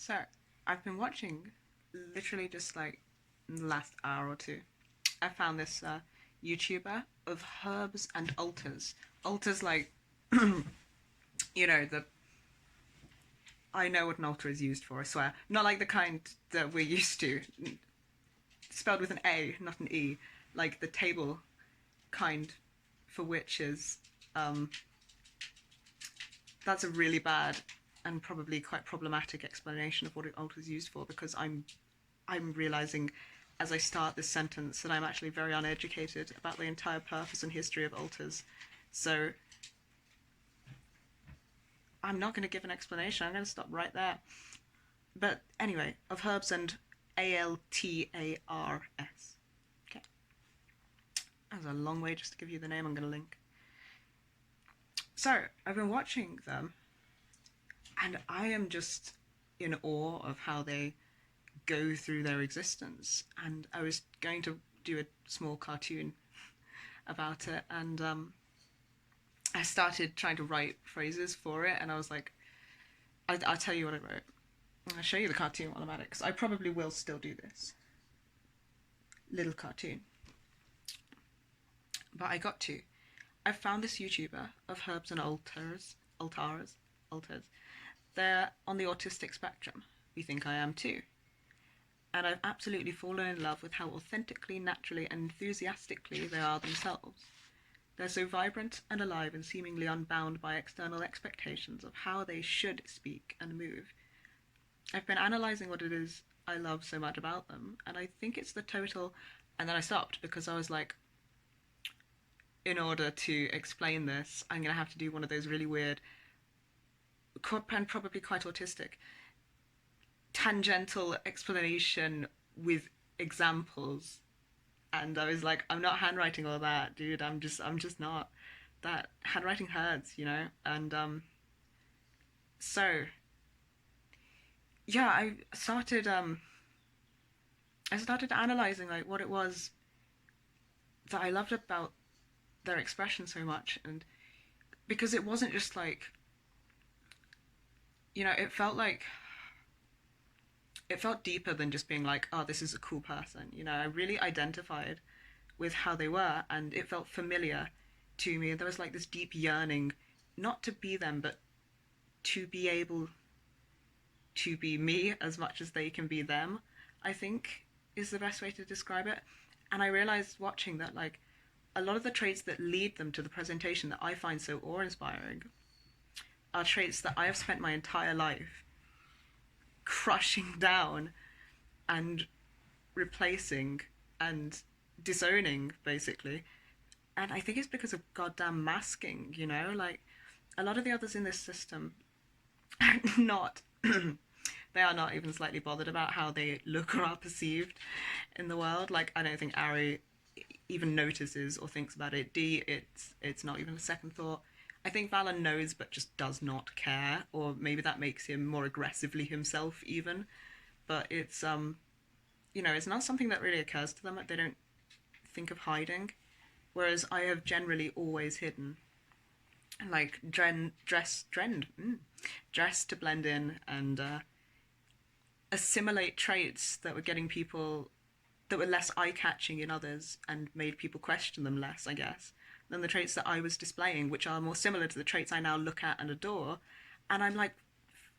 So, I've been watching literally just like in the last hour or two. I found this YouTuber of herbs and altars. Altars, like, the. I know what an altar is used for, I swear. Not like the kind that we're used to. Spelled with an A, not an E. Like the table kind for witches. Um, that's a really bad and probably quite problematic explanation of what an altar is used for, because I'm realizing as I start this sentence that I'm actually very uneducated about the entire purpose and history of altars. So I'm not going to give an explanation. I'm going to stop right there. But anyway, of herbs and Altars. Okay. That was a long way just to give you the name. I'm going to link. So I've been watching them, and I am just in awe of how they go through their existence. And I was going to do a small cartoon about it, and I started trying to write phrases for it, and I was like, I'll tell you what I wrote. I'll show you the cartoon while I'm at it, because I probably will still do this little cartoon. But I got to. I found this YouTuber of herbs and altars. They're on the autistic spectrum. We think I am too. And I've absolutely fallen in love with how authentically, naturally, and enthusiastically they are themselves. They're so vibrant and alive and seemingly unbound by external expectations of how they should speak and move. I've been analysing what it is I love so much about them, and I think it's the total... And then I stopped because I was like, in order to explain this, I'm going to have to do one of those really weird, and probably quite autistic, tangential explanation with examples. And I was like, I'm not handwriting all that, dude. I'm just not. That handwriting hurts, And so yeah, I started analyzing like what it was that I loved about their expression so much, and because it wasn't just like, it felt like it felt deeper than just being like, oh, this is a cool person. I really identified with how they were, and it felt familiar to me. There was like this deep yearning, not to be them, but to be able to be me as much as they can be them, I think is the best way to describe it. And I realized watching that, like, a lot of the traits that lead them to the presentation that I find so awe-inspiring are traits that I have spent my entire life crushing down and replacing and disowning, basically. And I think it's because of goddamn masking, Like, a lot of the others in this system are not... they are not even slightly bothered about how they look or are perceived in the world. Like, I don't think Ari even notices or thinks about it. D, it's not even a second thought. I think Valon knows but just does not care, or maybe that makes him more aggressively himself even. But it's it's not something that really occurs to them. Like, they don't think of hiding, whereas I have generally always hidden, like dress to blend in and assimilate traits that were getting people, that were less eye-catching in others and made people question them less, I guess, than the traits that I was displaying, which are more similar to the traits I now look at and adore. And I'm like,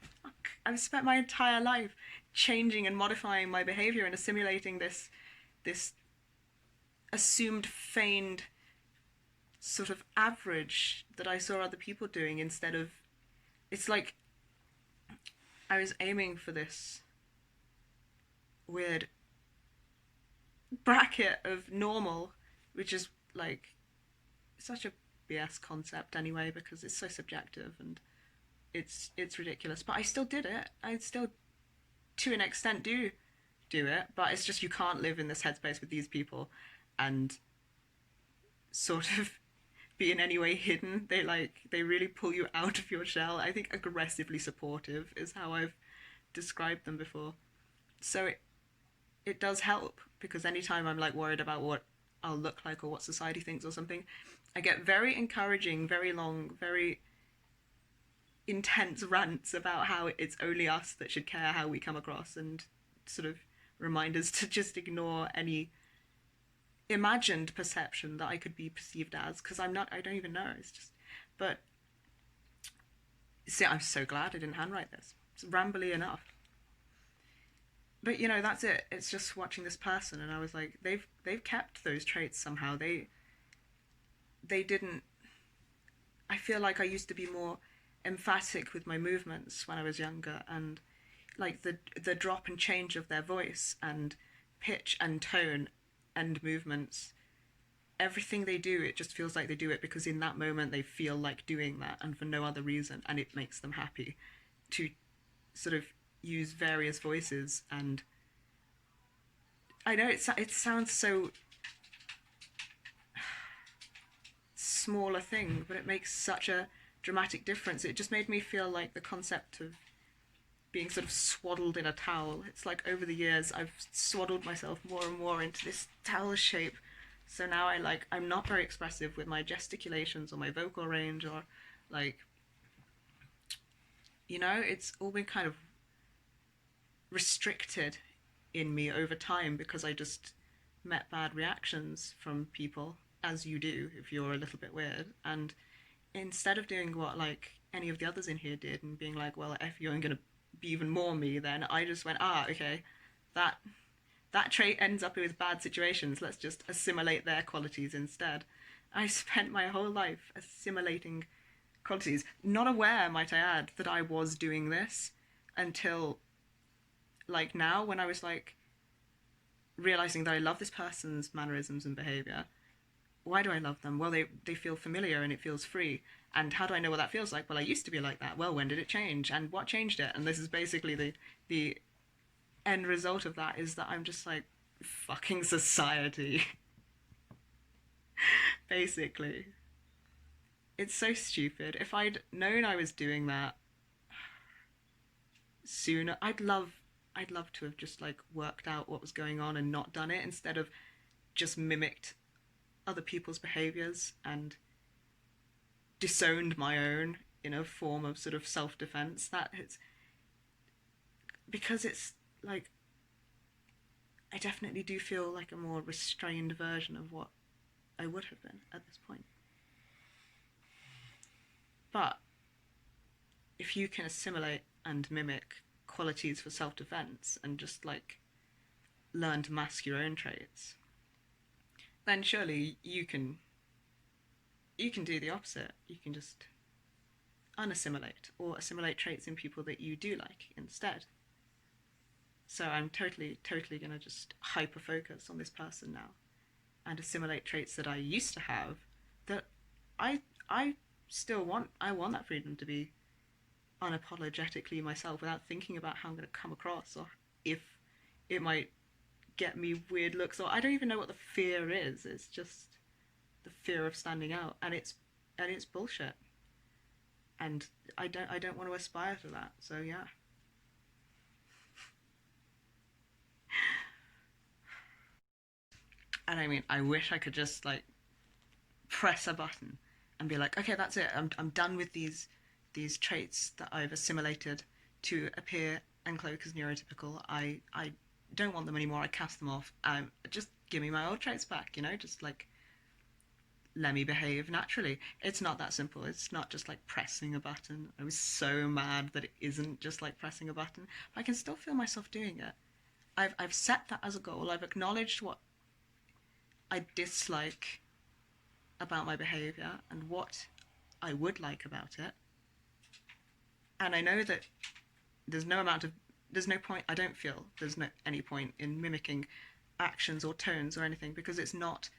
fuck, I've spent my entire life changing and modifying my behaviour and assimilating this assumed, feigned sort of average that I saw other people doing, instead of... It's like I was aiming for this weird bracket of normal, which is like such a BS concept anyway, because it's so subjective and it's ridiculous. But I still did it. I still, to an extent, do it. But it's just, you can't live in this headspace with these people and sort of be in any way hidden. They really pull you out of your shell. I think aggressively supportive is how I've described them before. So it does help, because anytime I'm like worried about what I'll look like or what society thinks or something, I get very encouraging, very long, very intense rants about how it's only us that should care how we come across, and sort of remind us to just ignore any imagined perception that I could be perceived as, because I'm not, I don't even know. It's just, but see, I'm so glad I didn't handwrite this. It's rambly enough. But you know, that's it. It's just watching this person, and I was like, they've kept those traits somehow. They didn't. I feel like I used to be more emphatic with my movements when I was younger, and like the drop and change of their voice and pitch and tone and movements, everything they do, it just feels like they do it because in that moment they feel like doing that and for no other reason, and it makes them happy to sort of use various voices. And I know it sounds so small a thing, but it makes such a dramatic difference. It just made me feel like the concept of being sort of swaddled in a towel. It's like over the years I've swaddled myself more and more into this towel shape. So now I'm not very expressive with my gesticulations or my vocal range, or like, you know, it's all been kind of restricted in me over time because I just met bad reactions from people, as you do if you're a little bit weird. And instead of doing what like any of the others in here did and being like, well, if you're gonna be even more me, then I just went, okay, that that trait ends up with bad situations. Let's just assimilate their qualities instead. I spent my whole life assimilating qualities, not aware, might I add, that I was doing this until like now, when I was like realizing that I love this person's mannerisms and behavior. Why do I love them? Well, they feel familiar and it feels free. And how do I know what that feels like? Well, I used to be like that. Well, when did it change? And what changed it? And this is basically the end result of that, is that I'm just like, fucking society. Basically. It's so stupid. If I'd known I was doing that sooner, I'd love to have just like worked out what was going on and not done it, instead of just mimicked other people's behaviors and disowned my own in a form of sort of self-defense. That it's because it's like I definitely do feel like a more restrained version of what I would have been at this point. But if you can assimilate and mimic qualities for self-defense and just like learn to mask your own traits, then surely you can do the opposite. You can just unassimilate or assimilate traits in people that you do like instead. So I'm totally gonna just hyper focus on this person now and assimilate traits that I used to have that I still want. I want that freedom to be unapologetically myself without thinking about how I'm going to come across, or if it might get me weird looks, or I don't even know what the fear is. It's just the fear of standing out, and it's bullshit. And I don't want to aspire to that. So yeah. And I mean, I wish I could just like press a button and be like, okay, that's it. I'm done with these traits that I've assimilated to appear and cloak as neurotypical. I don't want them anymore. I cast them off. Just give me my old traits back. You know, just like let me behave naturally. It's not that simple. It's not just like pressing a button. I was so mad that it isn't just like pressing a button. But I can still feel myself doing it. I've set that as a goal. I've acknowledged what I dislike about my behavior and what I would like about it. And I know that there's no amount of there's no point. I don't feel there's no any point in mimicking actions or tones or anything, because it's not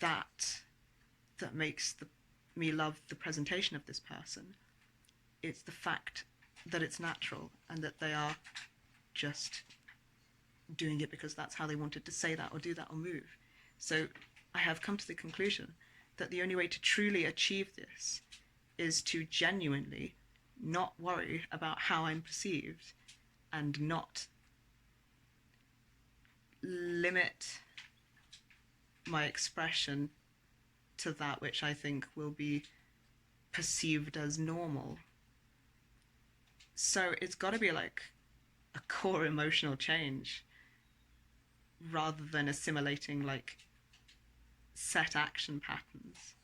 that makes me love the presentation of this person. It's the fact that it's natural and that they are just doing it because that's how they wanted to say that or do that or move. So I have come to the conclusion that the only way to truly achieve this is to genuinely not worry about how I'm perceived and not limit my expression to that which I think will be perceived as normal. So it's got to be like a core emotional change rather than assimilating like set action patterns.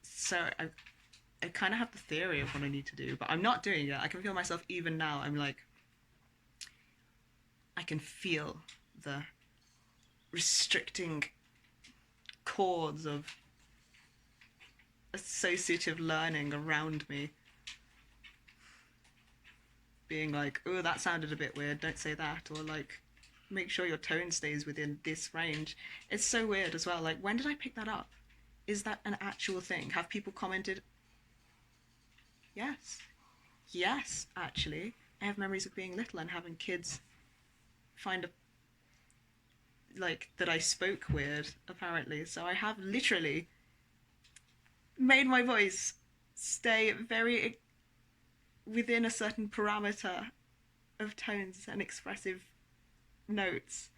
So I kind of have the theory of what I need to do, but I'm not doing it. I can feel myself even now. I'm like, I can feel the restricting cords of associative learning around me being like, oh, that sounded a bit weird, don't say that, or like, make sure your tone stays within this range. It's so weird as well. Like, when did I pick that up? Is that an actual thing? Have people commented? Yes. Yes, actually. I have memories of being little and having kids find a like that I spoke weird, apparently. So I have literally made my voice stay very within a certain parameter of tones and expressive notes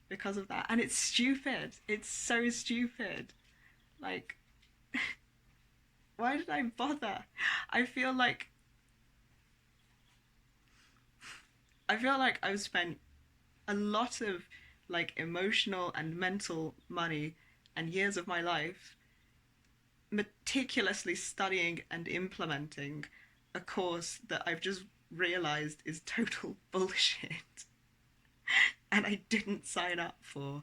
because of that. And it's stupid. It's so stupid. Like, why did I bother? I feel like I've spent a lot of like emotional and mental money and years of my life meticulously studying and implementing a course that I've just realized is total bullshit and I didn't sign up for.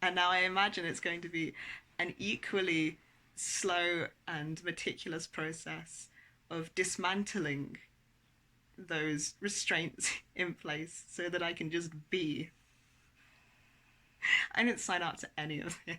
And now I imagine it's going to be an equally slow and meticulous process of dismantling those restraints in place so that I can just be. I didn't sign up to any of this.